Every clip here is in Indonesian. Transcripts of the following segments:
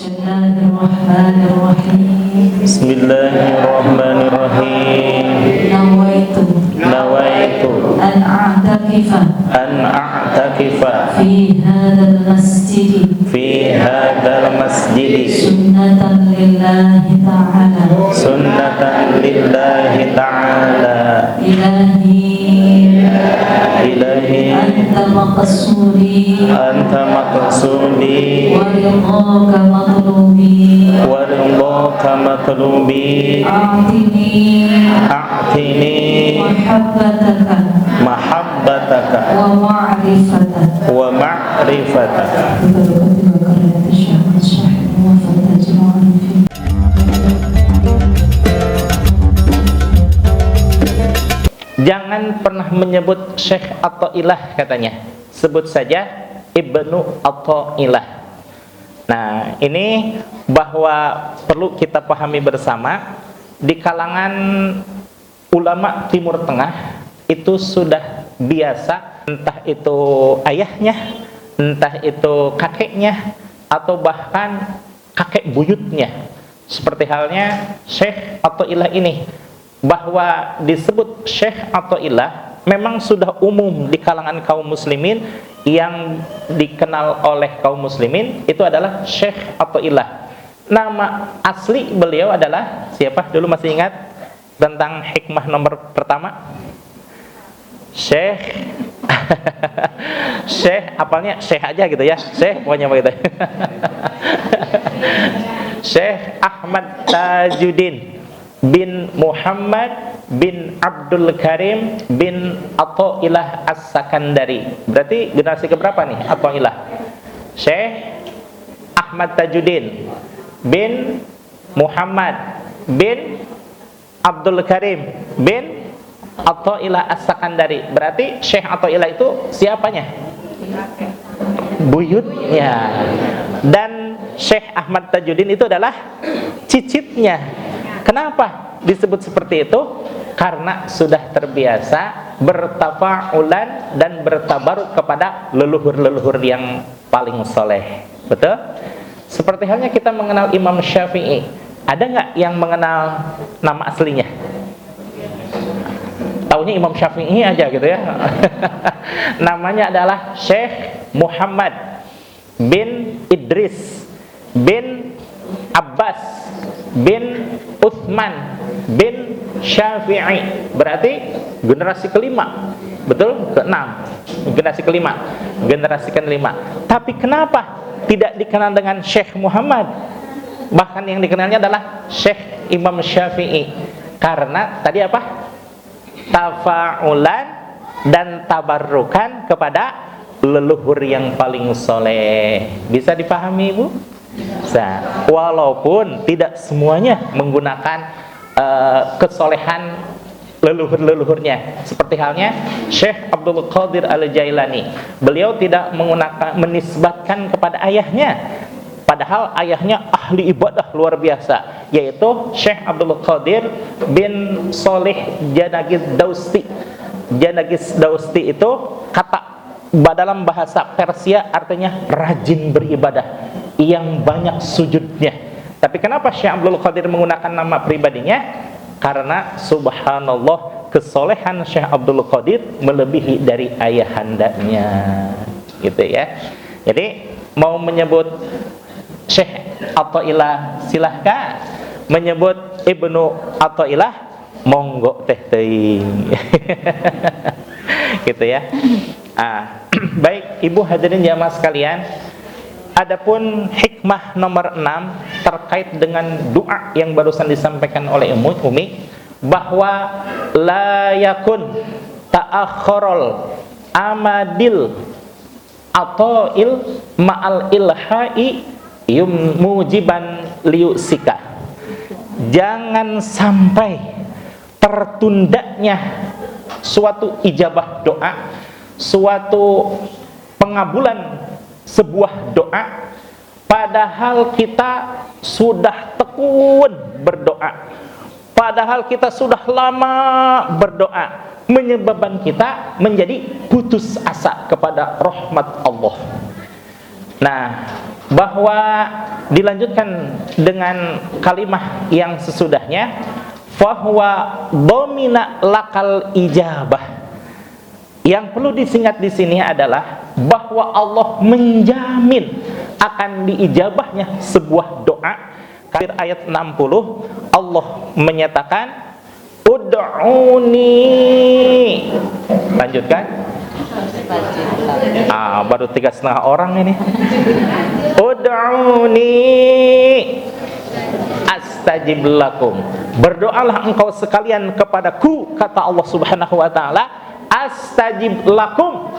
Bismillahirrahmanirrahim. Bismillahirrahmanirrahim. Nawaitu an a'takifa fi hadzal masjid sunnatan lillahi ta'ala ilahi anta maqsudi wa ridhaka matlubi a'tini mahabbataka wa ma'rifataka. Jangan pernah menyebut Syekh Atha'illah katanya. Sebut saja Ibnu Atha'illah. Nah, ini bahwa perlu kita pahami bersama, di kalangan ulama Timur Tengah itu sudah biasa, entah itu ayahnya, entah itu kakeknya, atau bahkan kakek buyutnya. Seperti halnya Syekh Atha'illah ini, bahwa disebut Syekh Atha'illah memang sudah umum di kalangan kaum muslimin. Yang dikenal oleh kaum muslimin itu adalah Syekh Atha'illah. Nama asli beliau adalah siapa? Dulu masih ingat tentang hikmah nomor pertama? Syekh Syekh, apalnya Syekh aja gitu ya, Syekh pokoknya begitu. Syekh Ahmad Tajuddin bin Muhammad bin Abdul Karim bin Atha'illah As-Sakandari. Berarti generasi keberapa nih Atha'illah? Syekh Ahmad Tajuddin bin Muhammad bin Abdul Karim bin Atha'illah As-Sakandari. Berarti Syekh Atha'illah itu siapanya? Buyutnya. Dan Syekh Ahmad Tajuddin itu adalah cicitnya. Kenapa disebut seperti itu? Karena sudah terbiasa bertafa'ulan dan bertabaruk kepada leluhur-leluhur yang paling soleh. Betul? Seperti halnya kita mengenal Imam Syafi'i. Ada nggak yang mengenal nama aslinya? Taunya Imam Syafi'i aja gitu ya. Namanya adalah Syekh Muhammad bin Idris bin Abbas bin Utsman bin Syafi'i. Berarti generasi kelima. Betul? Keenam. Generasi kelima. Generasi kelima. Tapi kenapa tidak dikenal dengan Syekh Muhammad? Bahkan yang dikenalnya adalah Syekh Imam Syafi'i. Karena tadi apa? Tafa'ulan dan tabarrukan kepada leluhur yang paling soleh. Bisa dipahami, Bu? Bisa. Walaupun tidak semuanya menggunakan kesolehan leluhur-leluhurnya. Seperti halnya Syekh Abdul Qadir Al-Jailani. Beliau tidak menggunakan, menisbatkan kepada ayahnya, padahal ayahnya ahli ibadah luar biasa, yaitu Syekh Abdul Qadir bin Soleh Janagis Dausti. Janagis Dausti itu kata dalam bahasa Persia artinya rajin beribadah, yang banyak sujudnya. Tapi kenapa Syekh Abdul Qadir menggunakan nama pribadinya? Karena subhanallah, kesolehan Syekh Abdul Qadir melebihi dari ayahandanya, gitu ya. Jadi mau menyebut Syekh Atha'illah silahkan, menyebut Ibnu Atha'illah monggo teh teuing. Gitu ya. Baik, Ibu hadirin jamaah sekalian, adapun hikmah nomor 6 terkait dengan doa yang barusan disampaikan oleh Umi, bahwa la yakun ta'akhurul amadil ata'il ma'al ilha'i mujiban liusika. Jangan sampai tertundanya suatu ijabah doa, suatu pengabulan sebuah doa, padahal kita sudah tekun berdoa, padahal kita sudah lama berdoa, menyebabkan kita menjadi putus asa kepada rahmat Allah. Nah, bahwa dilanjutkan dengan kalimah yang sesudahnya, fahuwa domina lakal ijabah. Yang perlu disingkat di sini adalah bahwa Allah menjamin akan diijabahnya sebuah doa. Ayat 60 Allah menyatakan ud'uni. Lanjutkan. Baru 3,5 orang ini. Ud'uni astajib lakum. Berdoalah engkau sekalian kepadaku, kata Allah Subhanahu wa taala, astajib lakum,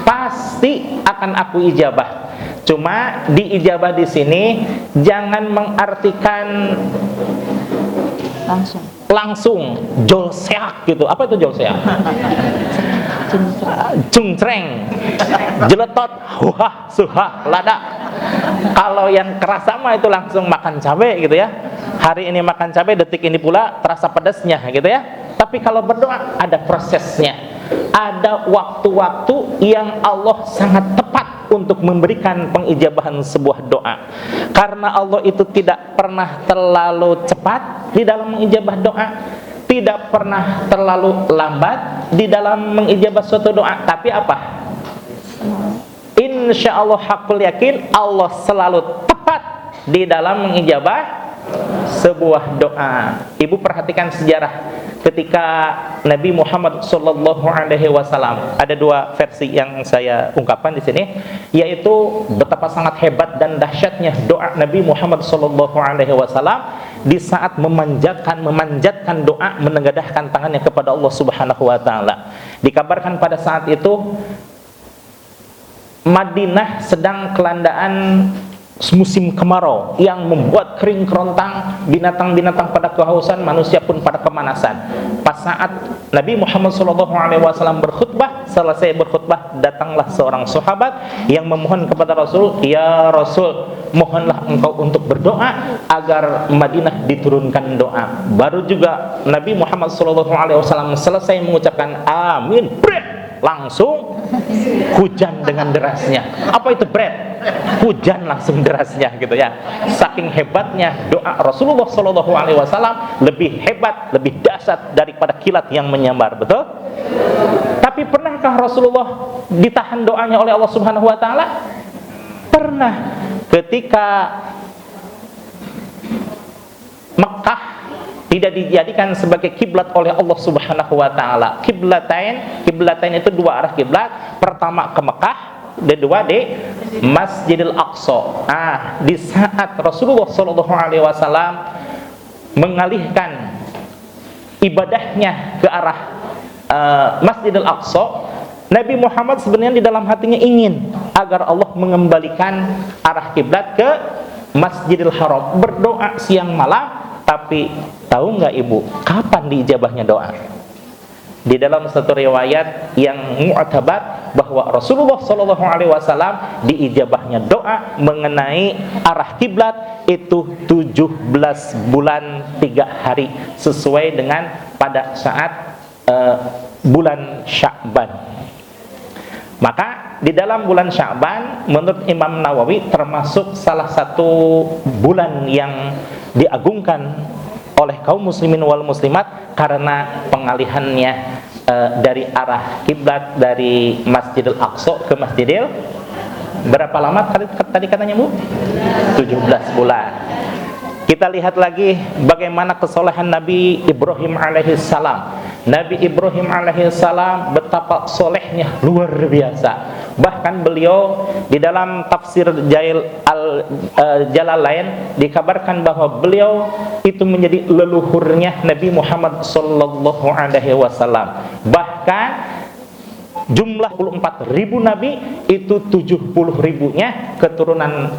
pasti akan aku ijabah. Cuma diijabah di sini jangan mengartikan langsung jolseak gitu. Apa itu jolseak? Cungcreng, jeletot, huhah, suhah, lada. Kalau yang kerasa mah itu langsung makan cabai gitu ya. Hari ini makan cabai, detik ini pula terasa pedasnya gitu ya. Tapi kalau berdoa ada prosesnya, ada waktu-waktu yang Allah sangat tepat untuk memberikan pengijabahan sebuah doa. Karena Allah itu tidak pernah terlalu cepat di dalam mengijabah doa, tidak pernah terlalu lambat di dalam mengijabah suatu doa. Tapi apa? Insya Allah hakul yakin Allah selalu tepat di dalam mengijabah sebuah doa. Ibu perhatikan sejarah ketika Nabi Muhammad SAW. Ada dua versi yang saya ungkapkan di sini, yaitu betapa sangat hebat dan dahsyatnya doa Nabi Muhammad SAW di saat memanjatkan doa, menengadahkan tangannya kepada Allah Subhanahu wa taala. Dikabarkan pada saat itu Madinah sedang kelandaan musim kemarau yang membuat kering kerontang, binatang-binatang pada kehausan, manusia pun pada kemanasan. Pas saat Nabi Muhammad SAW berkhutbah, selesai berkhutbah, datanglah seorang sahabat yang memohon kepada Rasul, "Ya Rasul, mohonlah engkau untuk berdoa agar Madinah diturunkan doa." Baru juga Nabi Muhammad SAW selesai mengucapkan amin, langsung hujan dengan derasnya. Apa itu bread? Hujan langsung derasnya gitu ya. Saking hebatnya doa Rasulullah SAW, lebih hebat, lebih dahsyat daripada kilat yang menyambar, betul? Tapi pernahkah Rasulullah ditahan doanya oleh Allah Subhanahu wa taala? Pernah. Ketika Mekah tidak dijadikan sebagai kiblat oleh Allah Subhanahu wa taala. Kiblatain itu dua arah kiblat. Pertama ke Mekah, kedua di Masjidil Aqsa. Di saat Rasulullah SAW mengalihkan ibadahnya ke arah Masjidil Aqsa, Nabi Muhammad sebenarnya di dalam hatinya ingin agar Allah mengembalikan arah kiblat ke Masjidil Haram, berdoa siang malam. Tapi tahu nggak ibu, kapan diijabahnya doa? Di dalam satu riwayat yang mu'tabar bahwa Rasulullah SAW diijabahnya doa mengenai arah kiblat itu 17 bulan 3 hari, sesuai dengan pada saat bulan Sya'ban. Maka di dalam bulan Sya'ban menurut Imam Nawawi termasuk salah satu bulan yang diagungkan oleh kaum muslimin wal muslimat karena pengalihannya dari arah kiblat dari Masjidil Aqsa ke Masjidil, berapa lama tadi katanya Bu? 17 bulan. Kita lihat lagi bagaimana kesolehan Nabi Ibrahim alaihissalam. Nabi Ibrahim alaihissalam betapa solehnya luar biasa. Bahkan beliau di dalam tafsir Jalalain dikabarkan bahwa beliau itu menjadi leluhurnya Nabi Muhammad sallallahu alaihi wasallam. Bahkan jumlah 44.000 nabi itu 70.000-nya keturunan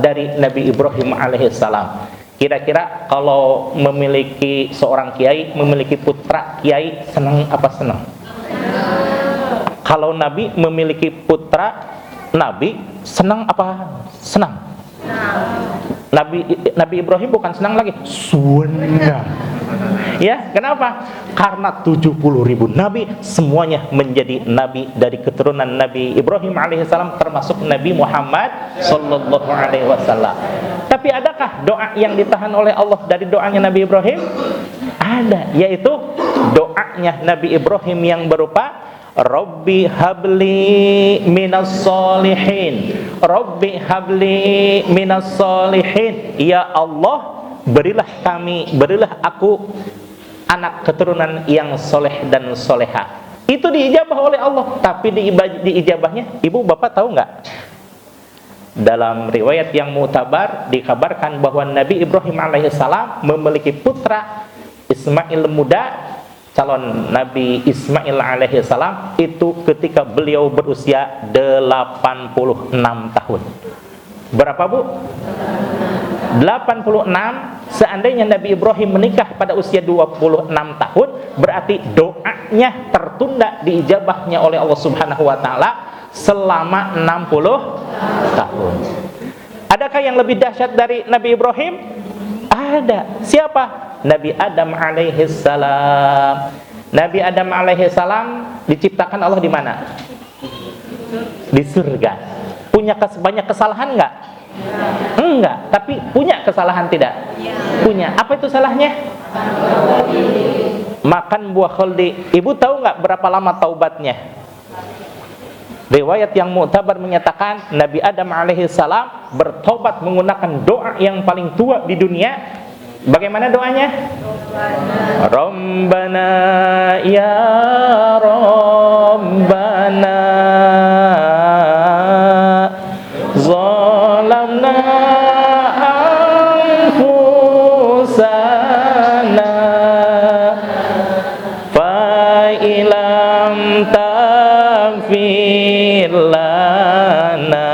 dari Nabi Ibrahim alaihissalam. Kira-kira kalau memiliki seorang kiai, memiliki putra kiai, senang apa senang? Kalau nabi memiliki putra nabi, senang apa senang? Nabi Ibrahim bukan senang lagi, senang. Ya, kenapa? Karena 70.000 nabi semuanya menjadi nabi dari keturunan Nabi Ibrahim alaihissalam, termasuk Nabi Muhammad sallallahu alaihi wasallam. Tapi adakah doa yang ditahan oleh Allah dari doanya Nabi Ibrahim? Ada, yaitu doanya Nabi Ibrahim yang berupa Rabbi habli minas solihin, Rabbi habli minas solihin. Ya Allah, berilah aku anak keturunan yang soleh dan soleha. Itu diijabah oleh Allah. Tapi diijabahnya, ibu bapak tahu nggak? Dalam riwayat yang mutabar dikabarkan bahwa Nabi Ibrahim alaihissalam memiliki putra Ismail muda, calon Nabi Ismail alaihissalam, itu ketika beliau berusia 86 tahun. Berapa, Bu? 86. Seandainya Nabi Ibrahim menikah pada usia 26 tahun, berarti doanya tertunda diijabahnya oleh Allah Subhanahu wa taala selama 60 tahun. Adakah yang lebih dahsyat dari Nabi Ibrahim? Ada. Siapa? Nabi Adam alaihissalam. Nabi Adam alaihissalam diciptakan Allah di mana? Di surga. Punya banyak kesalahan enggak? Enggak. Tapi punya kesalahan tidak? Punya. Apa itu salahnya? Makan buah kholdi. Ibu tahu enggak berapa lama taubatnya? Riwayat yang mu'tabar menyatakan Nabi Adam alaihissalam bertobat menggunakan doa yang paling tua di dunia. Bagaimana doanya? Rabbana ya Rabbana zalamna anfusana fa ilam taghfir lana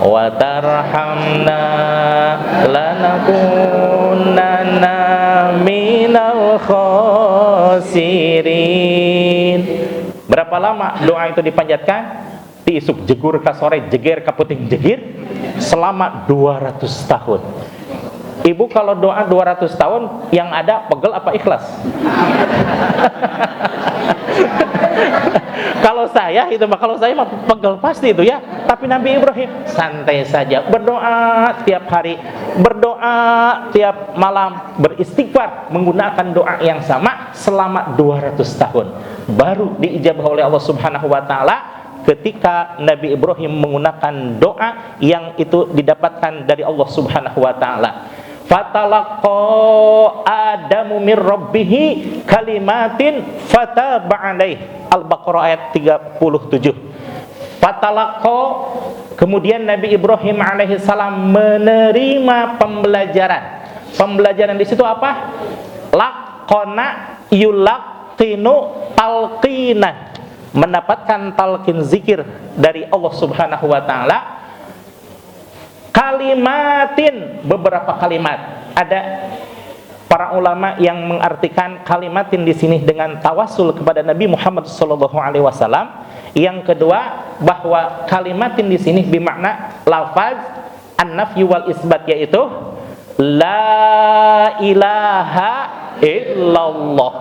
wa tarhamna lanakunanna minal khasirin. Berapa lama doa itu dipanjatkan? Tiisuk jegur ka sore jeger ka puting jegir selama 200 tahun. Ibu kalau doa 200 tahun yang ada pegel apa ikhlas? Kalau saya mah pegel pasti itu ya. Tapi Nabi Ibrahim santai saja, berdoa tiap hari, berdoa tiap malam, beristighfar menggunakan doa yang sama selama 200 tahun. Baru diijabah oleh Allah Subhanahu wa taala ketika Nabi Ibrahim menggunakan doa yang itu didapatkan dari Allah Subhanahu wa taala. Fatalaqa Adamu mir rabbihi kalimatin fataba alaih. Al-Baqarah ayat 37. Fatalaqa, kemudian Nabi Ibrahim alaihissalam menerima pembelajaran. Pembelajaran di situ apa? Laqona yulaqinu talqinan. Mendapatkan talqin zikir dari Allah Subhanahu wa taala. Kalimatin, beberapa kalimat. Ada para ulama yang mengartikan kalimatin di sini dengan tawasul kepada Nabi Muhammad sallallahu alaihi wasallam. Yang kedua, bahwa kalimatin di sini bermakna lafaz an-nafyi wal isbat, yaitu la ilaha illallah.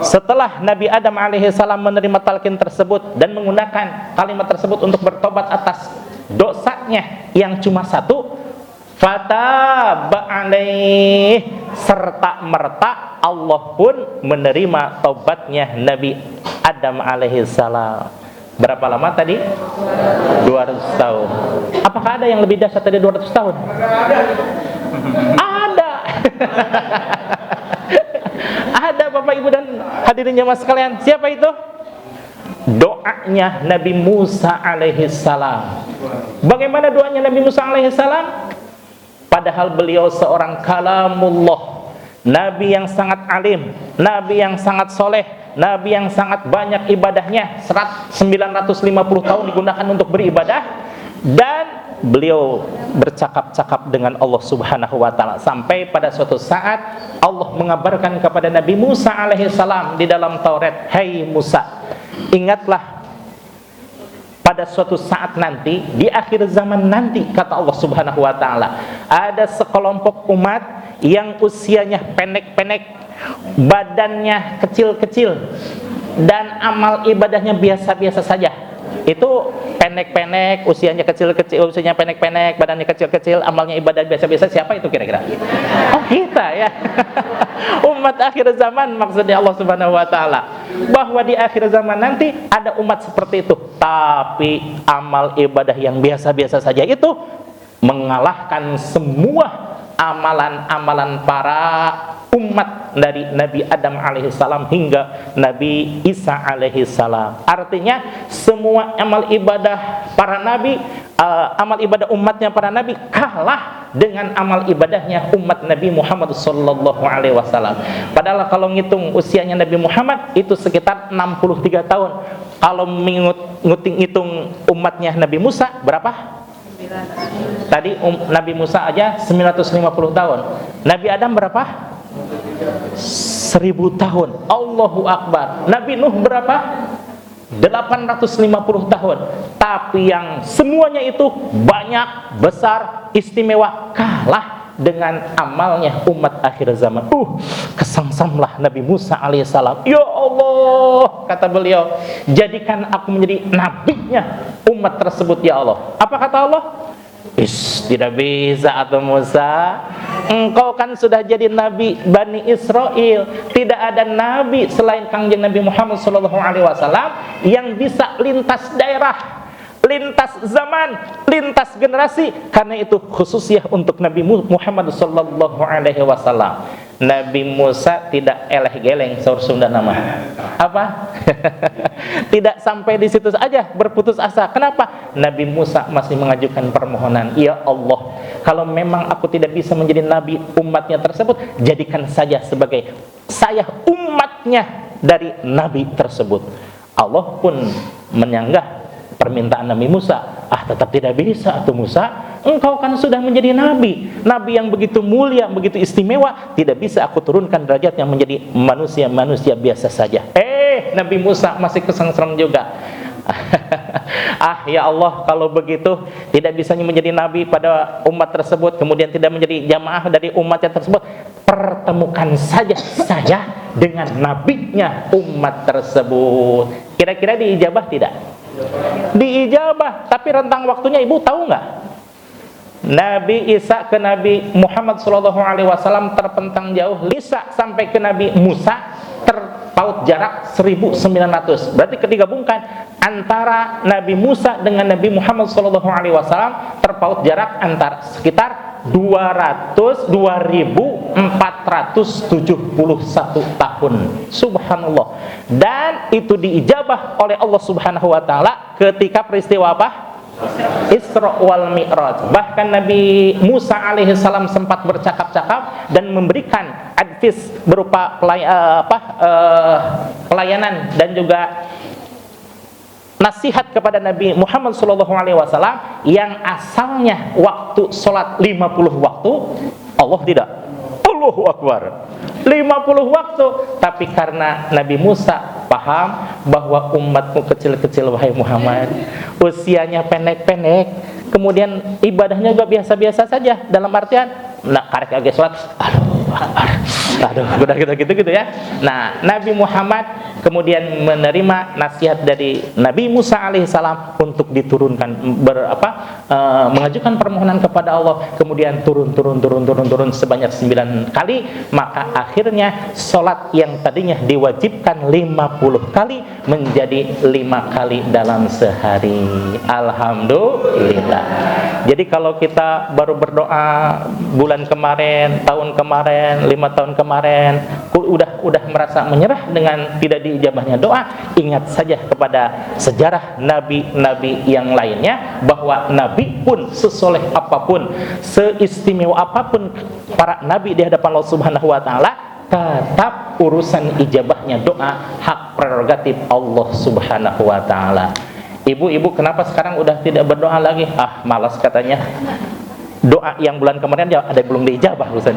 Setelah Nabi Adam alaihissalam menerima talqin tersebut dan menggunakan kalimat tersebut untuk bertobat atas dosanya yang cuma satu, fataba alaih, serta merta Allah pun menerima taubatnya Nabi Adam alaihissalam. Berapa lama tadi? 200 tahun. Apakah ada yang lebih dahsyat dari 200 tahun? Ada. Ada, Bapak Ibu dan hadirin jemaah sekalian. Siapa itu? Doanya Nabi Musa alaihissalam. Bagaimana doanya Nabi Musa alaihissalam? Padahal beliau seorang kalamullah, Nabi yang sangat alim, Nabi yang sangat soleh, Nabi yang sangat banyak ibadahnya, 950 tahun digunakan untuk beribadah. Dan beliau bercakap-cakap dengan Allah Subhanahu wa taala sampai pada suatu saat Allah mengabarkan kepada Nabi Musa alaihissalam di dalam Taurat, "Hai Musa, ingatlah pada suatu saat nanti, di akhir zaman nanti," kata Allah Subhanahu wa taala, "ada sekelompok umat yang usianya pendek-pendek, badannya kecil-kecil dan amal ibadahnya biasa-biasa saja, itu pendek-pendek, usianya kecil-kecil, usianya pendek-pendek, badannya kecil-kecil, amalnya ibadah biasa-biasa, siapa itu kira-kira? Oh, kita ya. Umat akhir zaman maksudnya Allah Subhanahu wa taala. Bahwa di akhir zaman nanti ada umat seperti itu, tapi amal ibadah yang biasa-biasa saja itu mengalahkan semua amalan-amalan para umat dari Nabi Adam alaihissalam hingga Nabi Isa alaihissalam. Artinya semua amal ibadah para nabi, amal ibadah umatnya para nabi kalah dengan amal ibadahnya umat Nabi Muhammad sallallahu alaihi wasallam. Padahal kalau ngitung usianya Nabi Muhammad itu sekitar 63 tahun. Kalau ngitung umatnya Nabi Musa berapa? Tadi Nabi Musa aja 950 tahun. Nabi Adam berapa? 1000 tahun. Allahu Akbar. Nabi Nuh berapa? 850 tahun. Tapi yang semuanya itu banyak, besar, istimewa, kalah dengan amalnya umat akhir zaman. Kesamsamlah Nabi Musa alaihissalam. Ya Allah, kata beliau, jadikan aku menjadi nabinya umat tersebut ya Allah. Apa kata Allah? Tidak bisa atau Musa, engkau kan sudah jadi nabi Bani Israel. Tidak ada nabi selain kangjeng Nabi Muhammad SAW yang bisa lintas daerah, lintas zaman, lintas generasi. Karena itu khususnya untuk Nabi Muhammad SAW. Nabi Musa tidak eleh-geleng, saur Sunda nama. Apa? Tidak sampai di situ saja berputus asa. Kenapa? Nabi Musa masih mengajukan permohonan. Ya Allah, kalau memang aku tidak bisa menjadi nabi umatnya tersebut, jadikan saja sebagai saya umatnya dari nabi tersebut. Allah pun menyanggah permintaan Nabi Musa. Tetap tidak bisa tuh Musa, engkau kan sudah menjadi nabi yang begitu mulia, begitu istimewa, tidak bisa aku turunkan derajat yang menjadi manusia biasa saja. Nabi Musa masih kesengsem juga. Ya Allah, kalau begitu tidak bisanya menjadi nabi pada umat tersebut, kemudian tidak menjadi jamaah dari umatnya tersebut, pertemukan saja saya dengan nabinya umat tersebut. Kira-kira diijabah tidak? Diijabah, tapi rentang waktunya ibu tahu nggak? Nabi Isa ke Nabi Muhammad SAW terpentang jauh. Isa sampai ke Nabi Musa terpaut jarak 1900. Berarti kedigabungkan antara Nabi Musa dengan Nabi Muhammad SAW terpaut jarak antara sekitar 2471 tahun. Subhanallah. Dan itu diijabah oleh Allah Subhanahu wa taala ketika peristiwa apa? Isra wal Mi'raj. Bahkan Nabi Musa alaihissalam sempat bercakap-cakap dan memberikan advice berupa pelayanan dan juga nasihat kepada Nabi Muhammad SAW yang asalnya waktu sholat 50 waktu, Allah tidak. Allahu Akbar. 50 waktu, tapi karena Nabi Musa paham bahwa umatmu kecil-kecil wahai Muhammad, usianya pendek-pendek, kemudian ibadahnya juga biasa-biasa saja, dalam artian karek agak sholat, udah gitu ya. Nah, Nabi Muhammad kemudian menerima nasihat dari Nabi Musa alaihissalam untuk diturunkan mengajukan permohonan kepada Allah, kemudian turun sebanyak 9 kali. Maka akhirnya sholat yang tadinya diwajibkan 50 kali menjadi 5 kali dalam sehari. Alhamdulillah. Jadi kalau kita baru berdoa bulan kemarin, tahun kemarin, 5 tahun kemarin, udah merasa menyerah dengan tidak diijabahnya doa, ingat saja kepada sejarah nabi-nabi yang lainnya, bahwa nabi pun sesoleh apapun, seistimewa apapun para nabi di hadapan Allah Subhanahu wa taala, tetap urusan ijabahnya doa hak prerogatif Allah Subhanahu wa taala. Ibu-ibu kenapa sekarang udah tidak berdoa lagi? Malas katanya. Doa yang bulan kemarin ada belum diijabah Ustaz.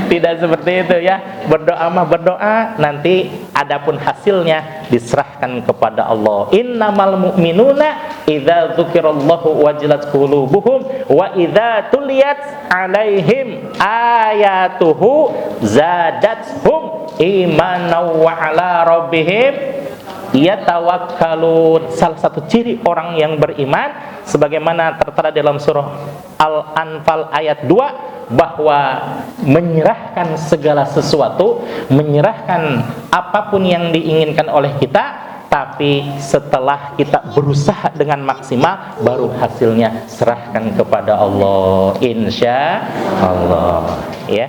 Tidak seperti itu ya. Berdoa mah berdoa, nanti adapun hasilnya diserahkan kepada Allah. Innamal mu'minuna idza dzukirallahu wajilat qulubuhum wa idza tuliyat alaihim ayatuhu zadathum imanan wa ala rabbihim yatawakkalun. Salah satu ciri orang yang beriman sebagaimana tertera dalam surah Al-Anfal ayat 2, bahwa menyerahkan segala sesuatu, menyerahkan apapun yang diinginkan oleh kita, tapi setelah kita berusaha dengan maksimal, baru hasilnya serahkan kepada Allah, insya Allah, ya.